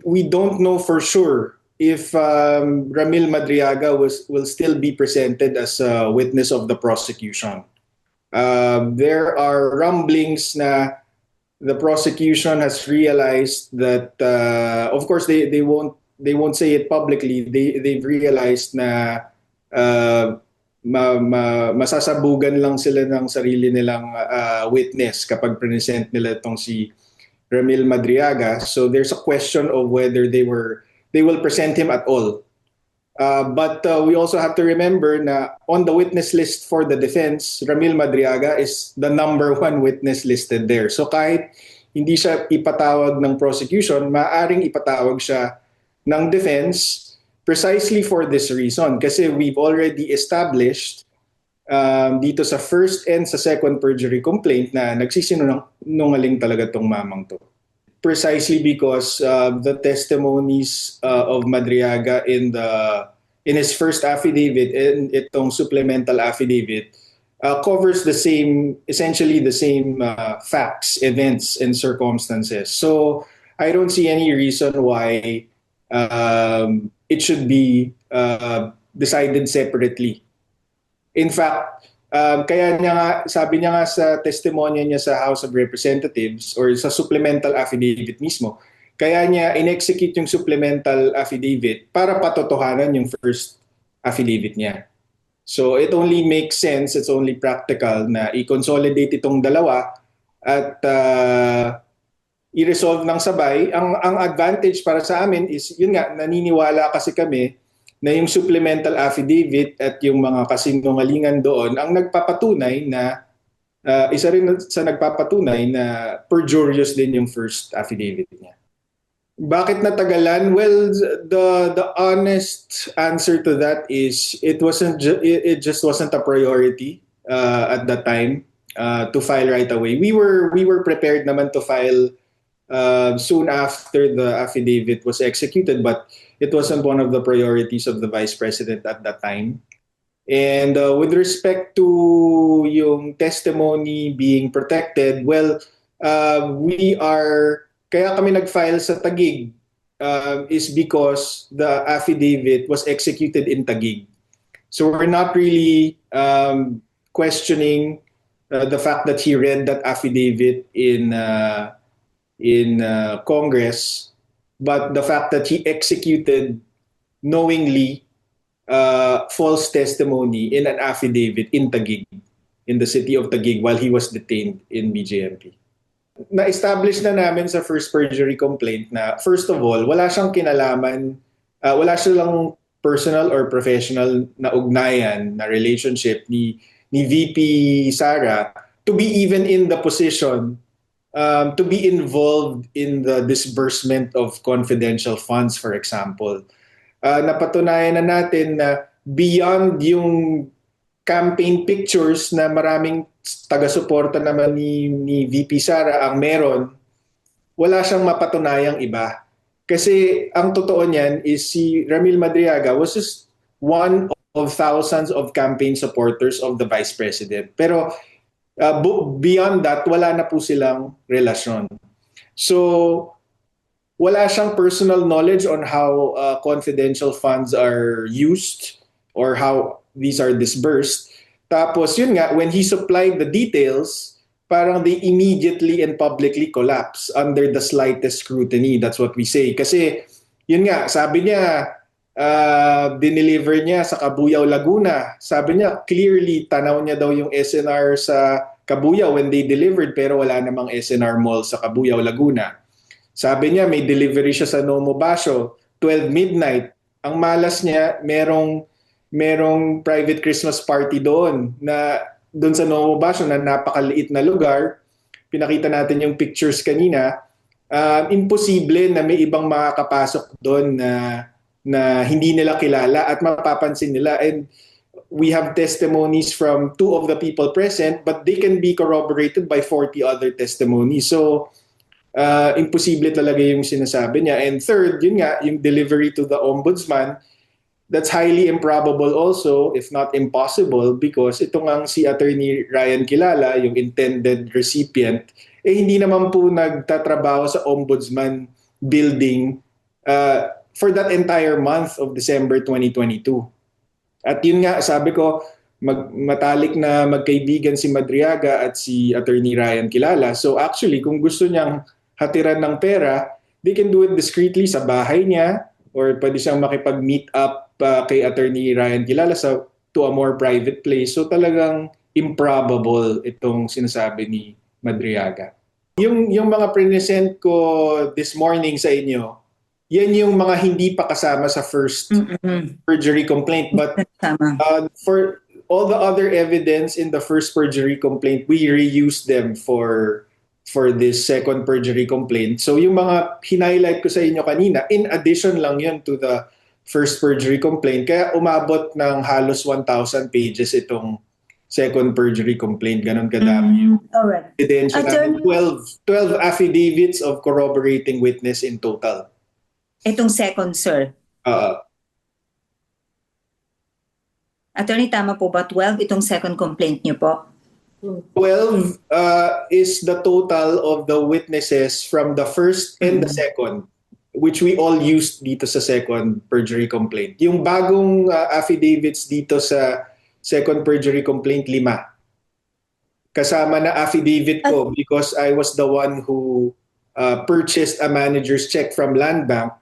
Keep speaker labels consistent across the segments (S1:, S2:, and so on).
S1: we don't know for sure if Ramil Madriaga will still be presented as a witness of the prosecution. There are rumblings na the prosecution has realized that, of course, they won't say it publicly. They've realized na masasabugan lang sila ng sarili nilang witness kapag present nila itong si Ramil Madriaga. So there's a question of whether they will present him at all. But we also have to remember na on the witness list for the defense, Ramil Madriaga is the number one witness listed there. So kahit hindi siya ipatawag ng prosecution, maaring ipatawag siya ng defense precisely for this reason. Kasi we've already established dito sa first and sa second perjury complaint na nagsisinungaling talaga tong mamang to. Precisely because the testimonies of Madriaga in his first affidavit and itong supplemental affidavit covers essentially the same facts, events, and circumstances. So I don't see any reason why it should be decided separately. In fact, kaya niya nga, sabi niya nga sa testimonya niya sa House of Representatives or sa supplemental affidavit mismo, kaya niya in-execute yung supplemental affidavit para patotohanan yung first affidavit niya. So it only makes sense, it's only practical na i-consolidate itong dalawa at i-resolve ng sabay. Ang advantage para sa amin is, yun nga, naniniwala kasi kami na yung supplemental affidavit at yung mga kasinungalingan doon ang nagpapatunay na isa rin sa nagpapatunay na perjurious din yung first affidavit niya. Bakit natagalan? Well, the honest answer to that is it just wasn't a priority at that time to file right away. We were prepared naman to file soon after the affidavit was executed, but it wasn't one of the priorities of the Vice President at that time. And with respect to yung testimony being protected, well, kaya kami nag-file sa Taguig is because the affidavit was executed in Taguig. So we're not really questioning the fact that he read that affidavit in Congress, but the fact that he executed knowingly false testimony in an affidavit in Taguig, in the city of Taguig, while he was detained in BJMP. Na-establish na namin sa first perjury complaint na, first of all, wala siyang kinalaman, wala silang personal or professional na ugnayan, na relationship ni VP Sara to be even in the position to be involved in the disbursement of confidential funds, for example. Napatunayan na natin na beyond yung campaign pictures na maraming taga-suporta naman ni VP Sara ang meron, wala siyang mapatunayang iba. Kasi ang totoo niyan is si Ramil Madriaga was just one of thousands of campaign supporters of the Vice President. Pero beyond that, wala na po silang relasyon. So, wala siyang personal knowledge on how confidential funds are used or how these are disbursed. Tapos, yun nga, when he supplied the details, parang they immediately and publicly collapse under the slightest scrutiny. That's what we say. Kasi, yun nga, sabi niya, dineliver niya sa Cabuyao, Laguna. Sabi niya, clearly, tanaw niya daw yung SNR sa Cabuyao when they delivered, pero wala namang SNR mall sa Cabuyao, Laguna. Sabi niya, may delivery siya sa Nomo Basho, 12 midnight. Ang malas niya, merong private Christmas party doon sa Nomo Basho na napakaliit na lugar. Pinakita natin yung pictures kanina. Imposible na may ibang makakapasok doon na hindi nila kilala at mapapansin nila. And we have testimonies from 2 of the people present, but they can be corroborated by 40 other testimonies. So, imposible talaga yung sinasabi niya. And third, yun nga, yung delivery to the ombudsman, that's highly improbable also, if not impossible, because ito ngang si Attorney Ryan Kilala, yung intended recipient, hindi naman po nagtatrabaho sa ombudsman building for that entire month of December 2022. At yun nga, sabi ko, matalik na magkaibigan si Madriaga at si Attorney Ryan Kilala. So actually, kung gusto niyang hatiran ng pera, they can do it discreetly sa bahay niya or pwede siyang makipag-meet up kay Attorney Ryan Kilala to a more private place. So talagang improbable itong sinasabi ni Madriaga. Yung mga present ko this morning sa inyo, yan yung mga hindi pa kasama sa first perjury complaint. But for all the other evidence in the first perjury complaint, we reused them for this second perjury complaint. So yung mga hinighlight ko sa inyo kanina, in addition lang yun to the first perjury complaint. Kaya umabot ng halos 1,000 pages itong second perjury complaint. Ganon kadami.
S2: Alright.
S1: Ebidensya namin, 12 affidavits of corroborating witness in total.
S2: Itong second, sir. Attorney, tama po ba 12 itong second complaint niyo po?
S1: 12 is the total of the witnesses from the first and the second, which we all used dito sa second perjury complaint. Yung bagong affidavits dito sa second perjury complaint, 5. Kasama na affidavit ko because I was the one who purchased a manager's check from Land Bank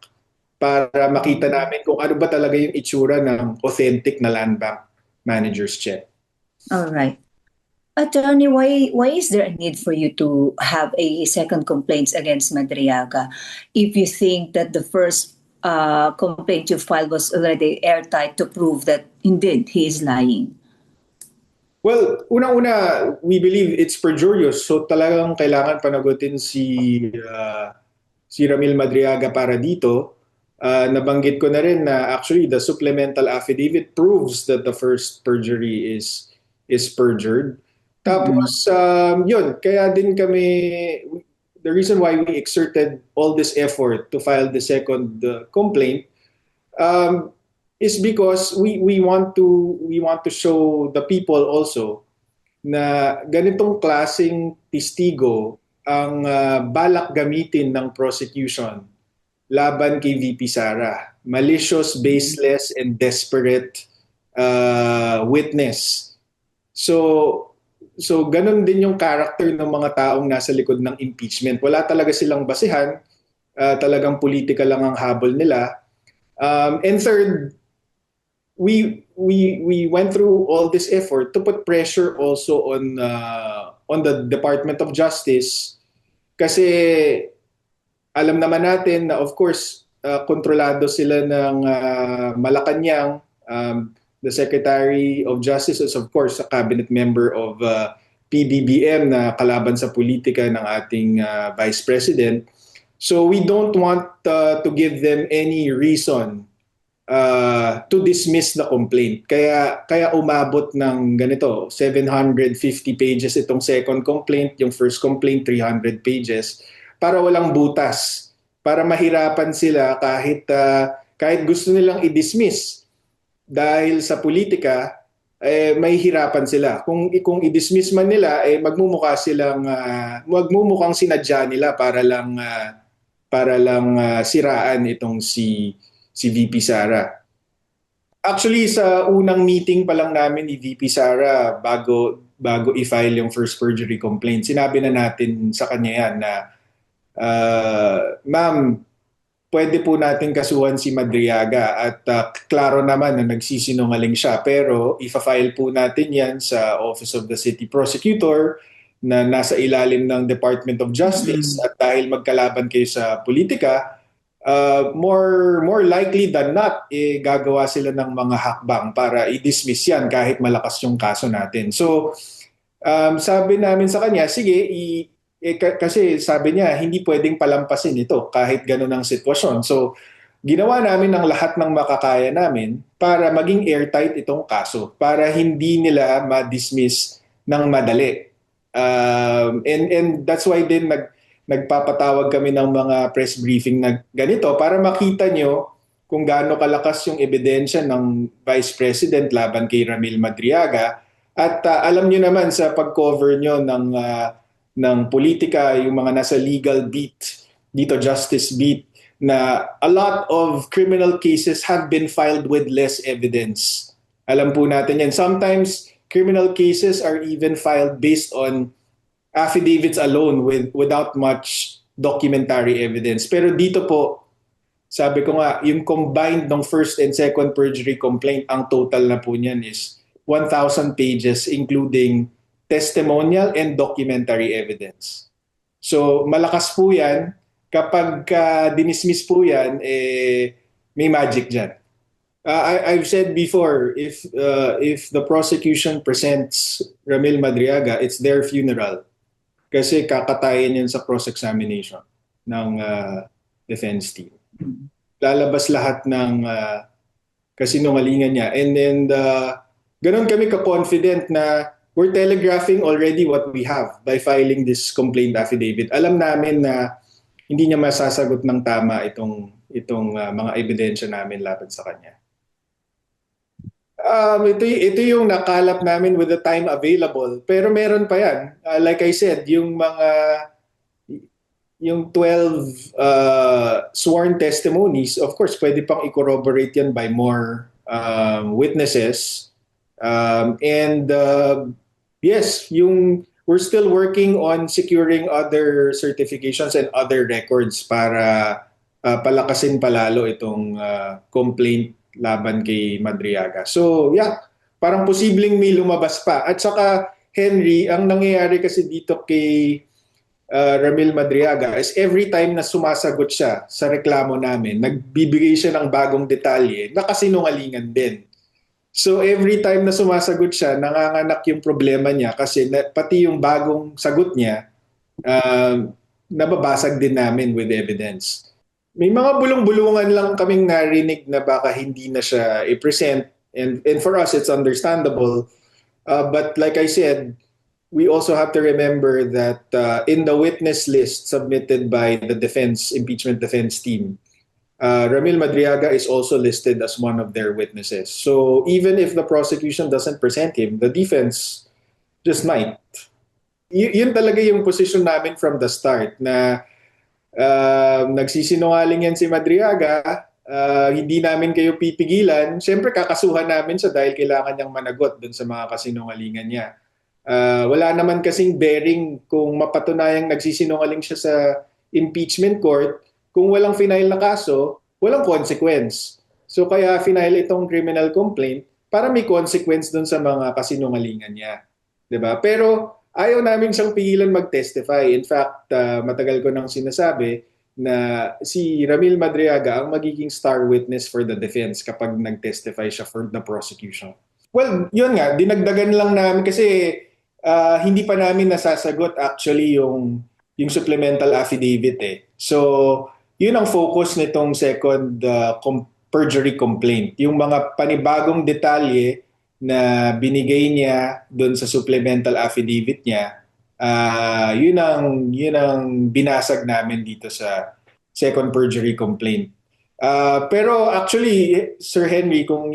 S1: para makita namin kung ano ba talaga yung itsura ng authentic na Land Bank manager's check.
S2: All right. Attorney, why is there a need for you to have a second complaint against Madriaga if you think that the first complaint you filed was already airtight to prove that indeed he is lying?
S1: Well, una-una, we believe it's perjurious. So talagang kailangan panagutin si Ramil Madriaga para dito. Nabanggit ko na rin na actually the supplemental affidavit proves that the first perjury is perjured. Tapos, yun, kaya din kami, the reason why we exerted all this effort to file the second complaint is because we want to show the people also na ganitong klaseng testigo ang balak gamitin ng prosecution laban kay VP Sara. Malicious, baseless, and desperate witness. So ganun din yung character ng mga taong nasa likod ng impeachment. Wala talaga silang basihan. Talagang politika lang ang habol nila. And third, we went through all this effort to put pressure also on the Department of Justice kasi alam naman natin na of course kontrolado sila ng Malacanang. The Secretary of Justice is of course a cabinet member of PBBM na kalaban sa politika ng ating Vice President. So we don't want to give them any reason to dismiss the complaint. Kaya umabot ng ganito, 750 pages itong second complaint, yung first complaint 300 pages. Para walang butas, para mahirapan sila kahit gusto nilang i-dismiss dahil sa politika, may hirapan sila. Kung i-dismiss man nila, magmumukhang sinadya nila para lang siraan itong si VP Sara. Actually, sa unang meeting pa lang namin ni VP Sara bago i-file yung first perjury complaint, sinabi na natin sa kanya yan na ma'am, pwede po natin kasuhan si Madriaga at klaro naman na nagsisinungaling siya pero ifa-file po natin yan sa Office of the City Prosecutor na nasa ilalim ng Department of Justice at dahil magkalaban kayo sa politika, more likely than not, gagawa sila ng mga hakbang para i-dismiss yan kahit malakas yung kaso natin. So, sabi namin sa kanya, sige, kasi sabi niya, hindi pwedeng palampasin ito kahit ganun ang sitwasyon. So, ginawa namin ang lahat ng makakaya namin para maging airtight itong kaso, para hindi nila ma-dismiss ng madali. And that's why din nagpapatawag kami ng mga press briefing na ganito para makita nyo kung gaano kalakas yung ebidensya ng Vice President laban kay Ramil Madriaga. At alam nyo naman sa pag-cover nyo ng politika, yung mga nasa legal beat, dito justice beat, na a lot of criminal cases have been filed with less evidence. Alam po natin yan. Sometimes criminal cases are even filed based on affidavits alone without much documentary evidence. Pero dito po, sabi ko nga, yung combined ng first and second perjury complaint, ang total na po niyan is 1,000 pages including testimonial and documentary evidence. So malakas po yan. Kapag dinismiss po yan, may magic dyan. I've said before, if the prosecution presents Ramil Madriaga, it's their funeral. Kasi kakatayin yan sa cross-examination ng defense team. Lalabas lahat ng kasinungalingan niya. And then, ganun kami ka-confident na we're telegraphing already what we have by filing this complaint affidavit. Alam namin na hindi niya masasagot ng tama itong mga ebidensya namin laban sa kanya. Ito yung nakalap namin with the time available. Pero meron pa yan. Like I said, yung 12 sworn testimonies, of course, pwede pang i-corroborate yan by more witnesses. Yes, we're still working on securing other certifications and other records para palakasin palalo itong complaint laban kay Madriaga. So yeah, parang posibleng may lumabas pa. At saka Henry, ang nangyayari kasi dito kay Ramil Madriaga is every time na sumasagot siya sa reklamo namin, nagbibigay siya ng bagong detalye na kasinungalingan din. So every time na sumasagot siya, nanganganak yung problema niya kasi pati yung bagong sagot niya, nababasag din namin with evidence. May mga bulong-bulungan lang kaming narinig na baka hindi na siya i-present. And for us, it's understandable. But like I said, we also have to remember that in the witness list submitted by the impeachment defense team, Ramil Madriaga is also listed as one of their witnesses. So even if the prosecution doesn't present him, the defense just might. Yun talaga yung position namin from the start na nagsisinungaling yan si Madriaga, hindi namin kayo pipigilan. Siyempre kakasuhan namin siya dahil kailangan niyang managot dun sa mga kasinungalingan niya. Wala naman kasing bearing kung mapatunayang nagsisinungaling siya sa impeachment court. Kung walang final na kaso, walang consequence. So kaya final itong criminal complaint para may consequence dun sa mga kasinungalingan niya. 'Di ba? Pero ayaw namin siyang pigilan mag-testify. In fact, matagal ko nang sinasabi na si Ramil Madriaga ang magiging star witness for the defense kapag nag-testify siya for the prosecution. Well, yun nga, dinagdagan lang namin kasi hindi pa namin nasasagot actually yung supplemental affidavit eh. So, yun ang focus nitong second perjury complaint. Yung mga panibagong detalye na binigay niya doon sa supplemental affidavit niya, yun ang binasag namin dito sa second perjury complaint. Pero actually, Sir Henry, kung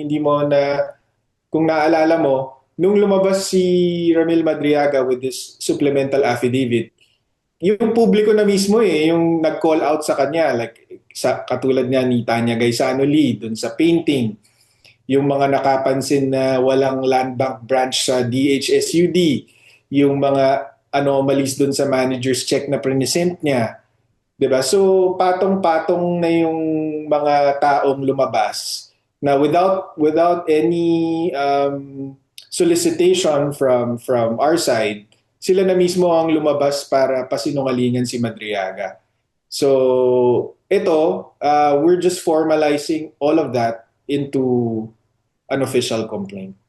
S1: naalala mo, nung lumabas si Ramil Madriaga with this supplemental affidavit, yung publiko na mismo yung nag-call out sa kanya, like katulad niya ni Tanya Gaisano Lee dun sa painting, yung mga nakapansin na walang land bank branch sa DHSUD, yung mga anomalies dun sa manager's check na present niya. 'Di ba? So patong-patong na yung mga taong lumabas na without any solicitation from our side, sila na mismo ang lumabas para pasinungalingan si Madriaga. So ito, we're just formalizing all of that into an official complaint.